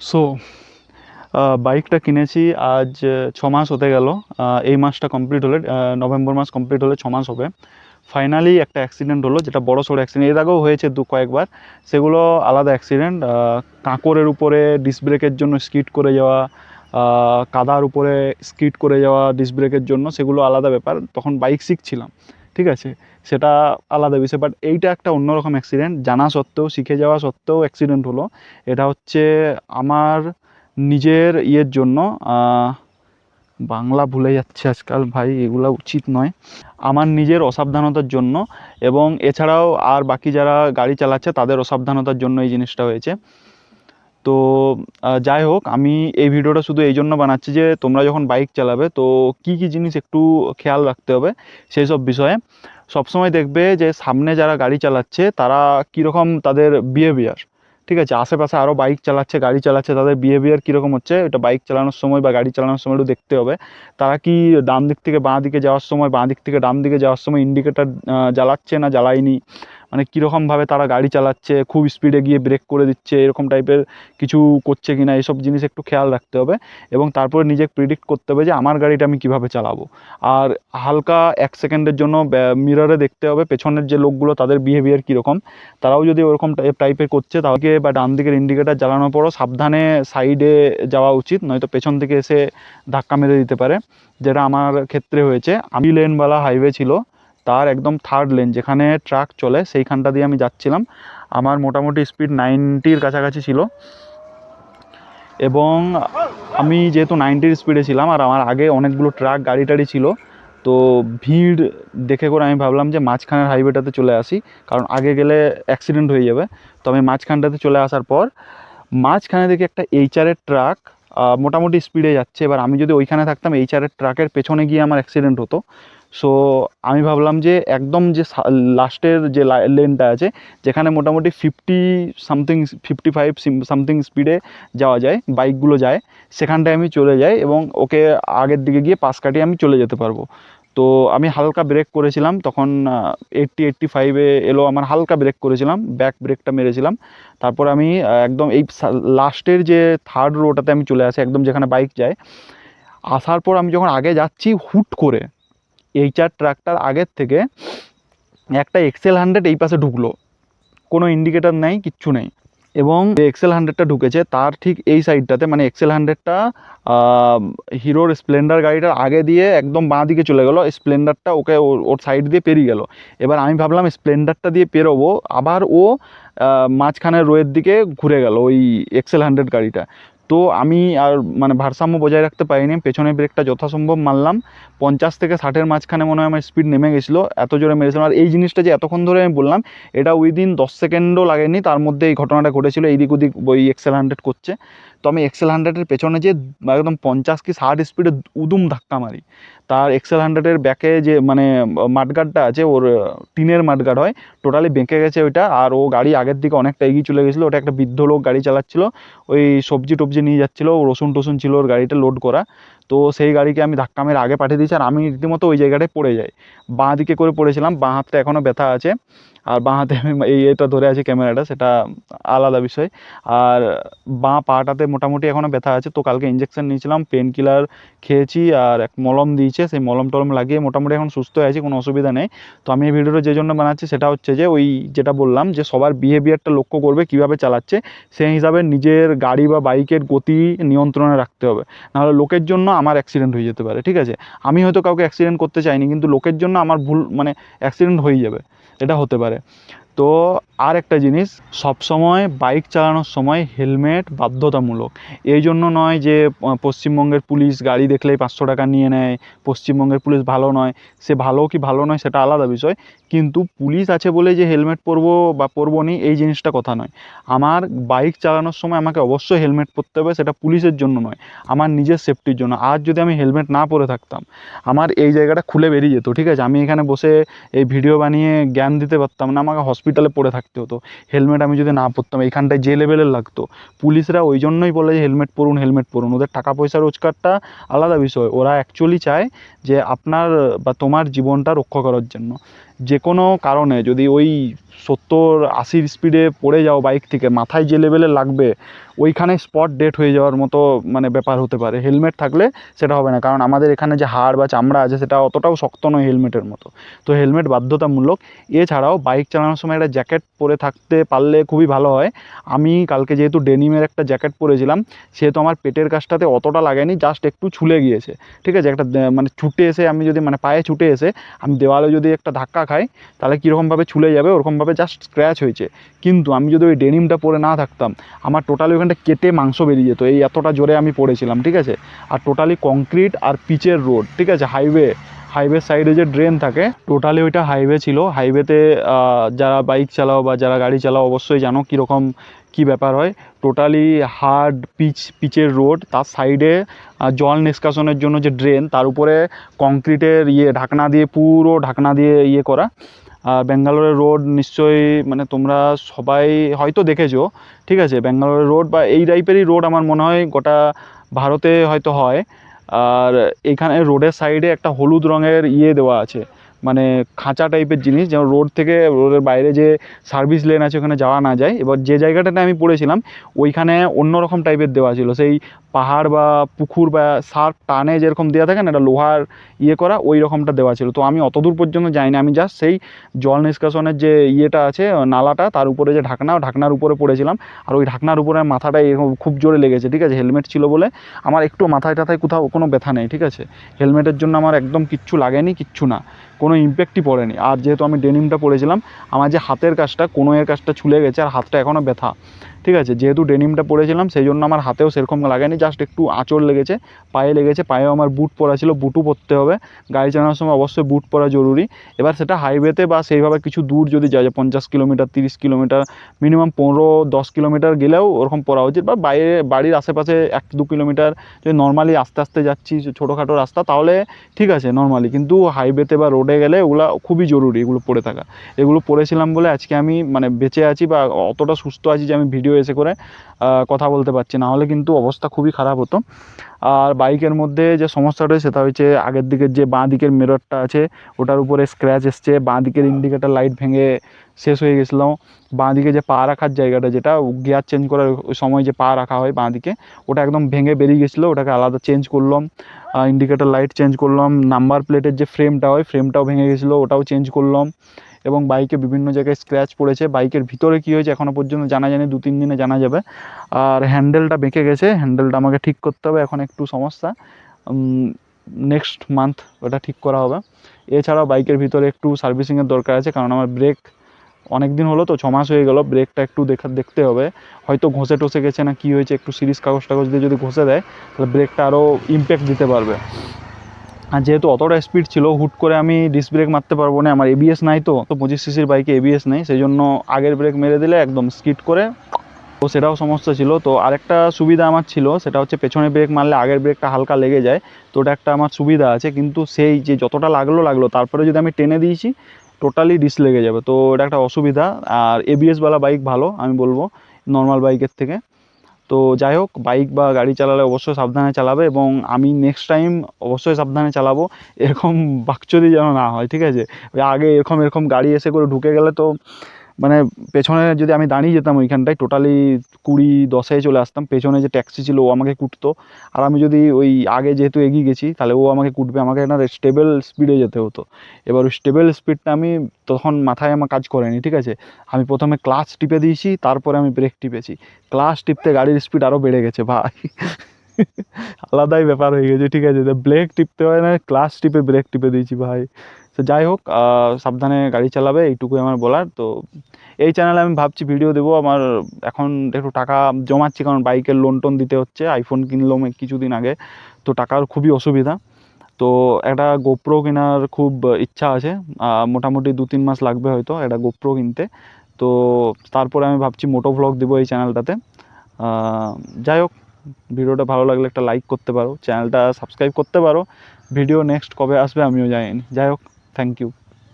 So বাইকটা কিনেছি আজ 6 মাস হতে গেল। এই মাসটা কমপ্লিট হলে নভেম্বর মাস কমপ্লিট হলে 6 মাস হবে। ফাইনালি একটা অ্যাক্সিডেন্ট হলো, যেটা বড় সড়ো অ্যাক্সিডেন্ট, এর আগেও হয়েছে কয়েকবার। সেগুলো আলাদা অ্যাক্সিডেন্ট। কাঁকরের উপরে ডিস্ক ব্রেকের জন্য স্কিড করে যাওয়া, কাদার উপরে স্কিড করে যাওয়া ডিস্ক ব্রেকের জন্য, সেগুলো আলাদা ব্যাপার। তখন বাইক শিখছিলাম, ঠিক আছে, সেটা আলাদা বিষয়। বাট এইটা একটা অন্যরকম অ্যাক্সিডেন্ট, জানা সত্ত্বেও, শিখে যাওয়া সত্ত্বেও অ্যাক্সিডেন্ট হলো। এটা হচ্ছে আমার নিজের ইয়ের জন্য। বাংলা ভুলে যাচ্ছে আজকাল ভাই, এগুলো উচিত নয়। আমার নিজের অসাবধানতার জন্য, এবং এছাড়াও আর বাকি যারা গাড়ি চালাচ্ছে তাদের অসাবধানতার জন্য এই জিনিসটা হয়েছে। তো যাই হোক, আমি এই ভিডিওটা শুধু এই জন্য বানাচ্ছি যে তোমরা যখন বাইক চালাবে তো কী কী জিনিস একটু খেয়াল রাখতে হবে সেই সব বিষয়ে। সবসময় দেখবে যে সামনে যারা গাড়ি চালাচ্ছে তারা কীরকম তাদের বিহেভিয়ার, ঠিক আছে, আশেপাশে আরও বাইক চালাচ্ছে, গাড়ি চালাচ্ছে, তাদের বিহেভিয়ার কীরকম হচ্ছে, এটা বাইক চালানোর সময় বা গাড়ি চালানোর সময় একটু দেখতে হবে। তারা কি ডান দিক থেকে বাঁ দিকে যাওয়ার সময়, বাঁ দিক থেকে ডান দিকে যাওয়ার সময় ইন্ডিকেটার জ্বালাচ্ছে না জ্বালায়নি, মানে কীরকমভাবে তারা গাড়ি চালাচ্ছে, খুব স্পিডে গিয়ে ব্রেক করে দিচ্ছে, এরকম টাইপের কিছু করছে কি না, এইসব জিনিস একটু খেয়াল রাখতে হবে। এবং তারপরে নিজে প্রিডিক্ট করতে হবে যে আমার গাড়িটা আমি কীভাবে চালাবো। আর হালকা 1 সেকেন্ডের জন্য মিররে দেখতে হবে পেছনের যে লোকগুলো তাদের বিহেভিয়ার কীরকম। তারাও যদি ওরকম টাইপের করছে তাহলে বা ডান দিকের ইন্ডিকেটার জ্বালানোর পরও সাবধানে সাইডে যাওয়া উচিত, নয়তো পেছন থেকে এসে ধাক্কা মেরে দিতে পারে, যেটা আমার ক্ষেত্রে হয়েছে। আমি লেনওয়ালা হাইওয়ে ছিল, তার একদম থার্ড লেন যেখানে ট্রাক চলে সেইখানটা দিয়ে আমি যাচ্ছিলাম। আমার মোটামুটি স্পিড 90-র কাছাকাছি ছিল, এবং আমি যেহেতু 90-র স্পিডে ছিলাম আর আমার আগে অনেকগুলো ট্রাক গাড়ি টাড়ি ছিল, তো ভিড় দেখে করে আমি ভাবলাম যে মাঝখানের হাইওয়েটাতে চলে আসি, কারণ আগে গেলে অ্যাক্সিডেন্ট হয়ে যাবে। তো আমি মাঝখানটাতে চলে আসার পর মাঝখানে দেখি একটা এইচআরের ট্রাক মোটামুটি স্পিডে যাচ্ছে। এবার আমি যদি ওইখানে থাকতাম, এইচআরের ট্রাকের পেছনে গিয়ে আমার অ্যাক্সিডেন্ট হতো। সো আমি ভাবলাম যে একদম যে লাস্টের যে লেনটা আছে, যেখানে মোটামুটি 55 সামথিং স্পিডে যাওয়া যায়, বাইকগুলো যায়, সেখানটায় আমি চলে যাই এবং ওকে আগের দিকে গিয়ে পাশ কাটিয়ে আমি চলে যেতে পারবো। তো আমি হালকা ব্রেক করেছিলাম তখন, 85-এ এলো, আমার হালকা ব্রেক করেছিলাম, ব্যাক ব্রেকটা মেরেছিলাম। তারপর আমি একদম এই লাস্টের যে থার্ড রোটাতে আমি চলে আসি, একদম যেখানে বাইক যায়। আসার পর আমি যখন আগে যাচ্ছি, হুট করে এইচআর ট্রাকটার আগের থেকে একটা এক্সেল 100 এই পাশে ঢুকলো, কোনো ইন্ডিকেটার নেই, কিচ্ছু নেই। এবং যে এক্সেল 100টা ঢুকেছে তার ঠিক এই সাইডটাতে, মানে এক্সেল 100টা হিরোর স্প্লেন্ডার গাড়িটার আগে দিয়ে একদম বাঁ দিকে চলে গেলো, স্প্লেন্ডারটা ওকে ওর সাইড দিয়ে পেরিয়ে গেল। এবার আমি ভাবলাম স্প্লেন্ডারটা দিয়ে পেরোবো, আবার ও মাঝখানের রোয়ের দিকে ঘুরে গেল ওই এক্সেল 100 গাড়িটা। তো আমি আর মানে ভারসাম্য বজায় রাখতে পারিনি, পেছনের ব্রেকটা যথাসম্ভব মারলাম। 50 থেকে 60-এর মাঝখানে মনে হয় আমার স্পিড নেমে গেছিলো, এত জোরে মেরেছিলাম। আর এই জিনিসটা যে এতক্ষণ ধরে আমি বললাম, এটা উইদিন 10 সেকেন্ডও লাগেনি, তার মধ্যে এই ঘটনাটা ঘটেছিল। এইদিক ওদিক ওই এক্সেল 100 করছে, তো আমি এক্সেল 100-এর পেছনে যে একদম 50 কি 60 স্পিডে উদুম ধাক্কা মারি। তার এক্সেল 100-এর ব্যাকে যে মানে মাডগার্ডটা আছে, ওর টিনের মাডগার্ড হয়, টোটালি বেঁকে গেছে ওইটা। আর ও গাড়ি আগের দিকে অনেকটা এগিয়ে চলে গেছিলো। ওটা একটা বৃদ্ধ লোক গাড়ি চালাচ্ছিলো, ওই সবজি টবজি নিয়ে যাচ্ছিলো, রসুন টসুন ছিল ওর গাড়িটা লোড করা। তো সেই গাড়িকে আমি ধাক্কা মেরে আগে পাঠিয়ে দিয়েছি, আর আমি রীতিমতো ওই জায়গাটায় পড়ে যাই। বাঁ দিকে করে পড়েছিলাম, বাঁ হাতটা এখনও ব্যথা আছে, আর বাঁ হাতে আমি এটা ধরে আছে ক্যামেরাটা, সেটা আলাদা বিষয়। আর বাঁ পাটাতে মোটামুটি এখনও ব্যথা আছে। তো কালকে ইঞ্জেকশন নিয়েছিলাম, পেন কিলার খেয়েছি, আর এক মলম দিয়েছে, সেই মলম টলম লাগিয়ে মোটামুটি এখন সুস্থ হয়ে আছি, কোনো অসুবিধা নেই। তো আমি এই ভিডিওটা যে জন্য বানাচ্ছি সেটা হচ্ছে যে ওই যেটা বললাম যে সবার বিহেভিয়ারটা লক্ষ্য করবে, কীভাবে চালাচ্ছে, সেই হিসাবে নিজের গাড়ি বা বাইকের গতি নিয়ন্ত্রণে রাখতে হবে। নাহলে লোকের জন্য আমার অ্যাক্সিডেন্ট হয়ে যেতে পারে, ঠিক আছে। আমি হয়তো কাউকে অ্যাক্সিডেন্ট করতে চাইনি, কিন্তু লোকের জন্য আমার ভুল মানে অ্যাক্সিডেন্ট হয়ে যাবে, এটা হতে পারে। তো আর একটা জিনিস, সবসময় বাইক চালানোর সময় হেলমেট বাধ্যতামূলক। এই জন্য নয় যে পশ্চিমবঙ্গের পুলিশ গাড়ি দেখলেই 500 টাকা নিয়ে নেয়, পশ্চিমবঙ্গের পুলিশ ভালো নয়। সে ভালো কি ভালো নয় সেটা আলাদা বিষয়, কিন্তু পুলিশ আছে বলে যে হেলমেট পরবো বা পরবো নি এই জিনিসটা কথা নয়। আমার বাইক চালানোর সময় আমাকে অবশ্যই হেলমেট পরতে হবে, সেটা পুলিশের জন্য নয়, আমার নিজের সেফটির জন্য। আজ যদি আমি হেলমেট না পরে থাকতাম, আমার এই জায়গাটা খুলে বেরিয়ে যেত, ঠিক আছে। আমি এখানে বসে এই ভিডিও বানিয়ে জ্ঞান দিতে পারতাম না, আমাকে হসপিটালে পড়ে থাকতে হতো। হেলমেট আমি যদি না পরতাম, এইখানটায় যে লেভেলের লাগতো। পুলিশরা ওই জন্যই বলে যে হেলমেট পরুন, হেলমেট পরুন। ওদের টাকা পয়সা রোজগারটা আলাদা বিষয়, ওরা অ্যাকচুয়ালি চায় যে আপনার বা তোমার জীবনটা রক্ষা করার জন্য। যে কোনো কারণে যদি ওই 70-80 স্পিডে পড়ে যাও বাইক থেকে, মাথায় যে লেভেলে লাগবে ওইখানে স্পট ডেড হয়ে যাওয়ার মতো মানে ব্যাপার হতে পারে। হেলমেট থাকলে সেটা হবে না, কারণ আমাদের এখানে যে হাড় বা চামড়া আছে সেটা অতটাও শক্ত নয় হেলমেটের মতো, তো হেলমেট বাধ্যতামূলক। এছাড়াও বাইক চালানোর সময় একটা জ্যাকেট পরে থাকতে পারলে খুবই ভালো হয়। আমি কালকে যেহেতু ডেনিমের একটা জ্যাকেট পরেছিলাম, সেহেতু আমার পেটের কাছটাতে অতটা লাগেনি, জাস্ট একটু ছুলে গিয়েছে, ঠিক আছে। একটা মানে ছুটে এসে আমি যদি মানে পায়ে ছুটে এসে আমি দেওয়ালে যদি একটা ধাক্কা খাই তাহলে কীরকমভাবে ছুলে যাবে ওরকমভাবে জাস্ট স্ক্র্যাচ হয়েছে। কিন্তু আমি যদি ওই ডেনিমটা পরে না থাকতাম, আমার টোটালি ওখানটা কেটে মাংস বেরিয়ে যেত, এই এতটা জোরে আমি পড়েছিলাম, ঠিক আছে। আর টোটালি কংক্রিট আর পিচের রোড, ঠিক আছে, হাইওয়ের সাইডে যে ড্রেন থাকে, টোটালি ওইটা হাইওয়ে ছিল। হাইওয়েতে যারা বাইক চালাও বা যারা গাড়ি চালাও অবশ্যই জানো কীরকম কী ব্যাপার হয়। টোটালি হার্ড পিচের রোড, তার সাইডে জল নিষ্কাশনের জন্য যে ড্রেন, তার উপরে কংক্রিটের ঢাকনা দিয়ে, পুরো ঢাকনা দিয়ে করা। ব্যাঙ্গালোরের রোড নিশ্চয়ই মানে তোমরা সবাই হয়তো দেখেছো, ঠিক আছে। ব্যাঙ্গালোরের রোড বা এই টাইপেরই রোড আমার মনে হয় গোটা ভারতে হয়তো হয়। আর এখানে রোডের সাইডে একটা হলুদ রঙের দেওয়া আছে, মানে খাঁচা টাইপের জিনিস, যেমন রোড থেকে রোডের বাইরে যে সার্ভিস লেন আছে ওখানে যাওয়া না যায়। এবার যে জায়গাটাতে আমি পড়েছিলাম ওইখানে অন্যরকম টাইপের দেওয়া ছিল, সেই পাহাড় বা পুকুর বা সার্ফ টানে যেরকম দেওয়া থাকে না, একটা লোহার করা, ওই রকমটা দেওয়া ছিল। তো আমি অত দূর পর্যন্ত যাইনি, আমি জাস্ট সেই জল নিষ্কাশনের যে আছে নালাটা, তার উপরে যে ঢাকনার উপরে পড়েছিলাম। আর ওই ঢাকনার উপরে মাথাটা এরকম খুব জোরে লেগেছে, ঠিক আছে। হেলমেট ছিল বলে আমার একটু মাথায় টাথায় কোথাও কোনো ব্যথা নেই, ঠিক আছে। হেলমেটের জন্য আমার একদম কিচ্ছু লাগেনি, কিচ্ছু না, কোনো ইম্প্যাক্টই পড়েনি। আর যেহেতু আমি ডেনিমটা পরেছিলাম, আমার যে হাতের কাছটা, কোনোয়ের কাছটা ছুলে গেছে আর হাতটা এখনও ব্যথা, ঠিক আছে। যেহেতু ডেনিমটা পরেছিলাম সেই জন্য আমার হাতেও সেরকম লাগেনি, জাস্ট একটু আঁচড় লেগেছে, পায়ে লেগেছে। পায়েও আমার বুট পরা ছিল, বুটও পরতে হবে, গাড়ি চালানোর সময় অবশ্যই বুট পরা জরুরি। এবার সেটা হাইওয়েতে বা সেইভাবে কিছু দূর যদি যায়, 50 কিলোমিটার 30 কিলোমিটার, মিনিমাম 15-10 কিলোমিটার গেলেও ওরকম পরা উচিত। বা বাইরে বাড়ির আশেপাশে 1-2 কিলোমিটার যদি নর্মালি আস্তে আস্তে যাচ্ছি, ছোটোখাটো রাস্তা, তাহলে ঠিক আছে নর্মালি। কিন্তু হাইওয়েতে বা রোডে গেলে ওগুলো খুবই জরুরি, এগুলো পরে থাকা। এগুলো পরেছিলাম বলে আজকে আমি মানে বেঁচে আছি বা অতটা সুস্থ আছি যে আমি ভিডিও এসে করে কথা বলতে পারছি, না হলে কিন্তু অবস্থা খুবই খারাপ হতো। আর বাইকের মধ্যে যে সমস্যাটা সেটা হচ্ছে আগের দিকের যে বাঁ দিকের মিররটা আছে ওটার উপরে স্ক্র্যাচ এসছে, বাঁ দিকের ইন্ডিকেটার লাইট ভেঙে শেষ হয়ে গেছিলো। বাঁ দিকে যে পা রাখার জায়গাটা, যেটা গিয়ার চেঞ্জ করার সময় যে পা রাখা হয় বাঁ দিকে, ওটা একদম ভেঙে বেরিয়ে গেছিলো, ওটাকে আলাদা চেঞ্জ করলাম। ইন্ডিকেটার লাইট চেঞ্জ করলাম। নাম্বার প্লেটের যে ফ্রেমটা হয়, ফ্রেমটাও ভেঙে গেছিলো, ওটাও চেঞ্জ করলাম। এবং বাইকে বিভিন্ন জায়গায় স্ক্র্যাচ পড়েছে। বাইকের ভিতরে কী হয়েছে এখনও পর্যন্ত জানা যায়নি, 2-3 দিনে জানা যাবে। আর হ্যান্ডেলটা বেঁকে গেছে, হ্যান্ডেলটা আমাকে ঠিক করতে হবে, এখন একটু সমস্যা। নেক্সট মান্থ ওটা ঠিক করা হবে। এছাড়াও বাইকের ভিতরে একটু সার্ভিসিংয়ের দরকার আছে, কারণ আমার ব্রেক অনেক দিন হলো, তো 6 মাস হয়ে গেল, ব্রেকটা একটু দেখতে হবে। হয়তো ঘষে টসে গেছে না কি হয়েছে, একটু সিরিজ কাগজ দিয়ে যদি ঘষে দেয় তাহলে ব্রেকটা আরও ইম্প্যাক্ট দিতে পারবে। আর যেহেতু অতটা স্পিড ছিল, হুট করে আমি ডিস্ক ব্রেক মারতে পারবো না, আমার এবিএস নাই, তো 25 সিসির বাইকে এবিএস নেই, সেই জন্য আগের ব্রেক মেরে দিলে একদম স্কিড করে, তো সেটাও সমস্যা ছিল। তো আরেকটা সুবিধা আমার ছিল, সেটা হচ্ছে পেছনে ব্রেক মারলে আগের ব্রেকটা হালকা লেগে যায়, তো ওটা একটা আমার সুবিধা আছে। কিন্তু সেই যে যতটা লাগলো তারপরে যদি আমি টেনে দিয়েছি টোটালি ডিস্ক লেগে যাবে, তো এটা একটা অসুবিধা। আর এবিএসওয়ালা বাইক ভালো আমি বলবো নর্মাল বাইকের থেকে। তো যাই হোক, বাইক বা গাড়ি চালালে অবশ্যই সাবধানে চালাবে, এবং আমি নেক্সট টাইম অবশ্যই সাবধানে চালাবো, এরকম বাকচুদি যেন না হয়, ঠিক আছে। ওই আগে এরকম গাড়ি এসে করে ঢুকে গেলে তো মানে পেছনে যদি আমি দাঁড়িয়ে যেতাম ওইখানটায়, টোটালি 20-10-এ চলে আসতাম, পেছনে যে ট্যাক্সি ছিল ও আমাকে কুটতো। আর আমি যদি ওই আগে যেহেতু এগিয়ে গেছি তাহলে ও আমাকে কুটবে, আমাকে একটা স্টেবল স্পিডে যেতে হতো। এবার ওই স্টেবল স্পিডটা আমি তখন মাথায় আমার কাজ করেনি, ঠিক আছে। আমি প্রথমে ক্লাচ টিপে দিয়েছি, তারপরে আমি ব্রেক টিপেছি। ক্লাচ টিপতে গাড়ির স্পিড আরও বেড়ে গেছে ভাই, আলাদাই ব্যাপার হয়ে গেছে, ঠিক আছে। তো ব্রেক টিপতে হয় না, ক্লাচ টিপে ব্রেক টিপে দিয়েছি ভাই। তো যাই হোক, সাবধানে গাড়ি চালাবে, এইটুকুই আমার বলার। তো এই চ্যানেলে আমি ভাবছি ভিডিও দেবো, আমার এখন একটু টাকা জমাচ্ছি, কারণ বাইকের লোন টোন দিতে হচ্ছে, আইফোন কিনলাম কিছুদিন আগে, তো টাকার খুবই অসুবিধা। তো একটা গোপ্রো কেনার খুব ইচ্ছা আছে, মোটামুটি 2-3 মাস লাগবে হয়তো একটা গোপ্রো কিনতে। তো তারপরে আমি ভাবছি মোটো ভ্লগ দেবো এই চ্যানেলটাতে। যাই হোক, ভিডিওটা ভালো লাগলে একটা লাইক করতে পারো, চ্যানেলটা সাবস্ক্রাইব করতে পারো। ভিডিও নেক্সট কবে আসবে আমিও জানি না। যাই হোক, থ্যাংক ইউ।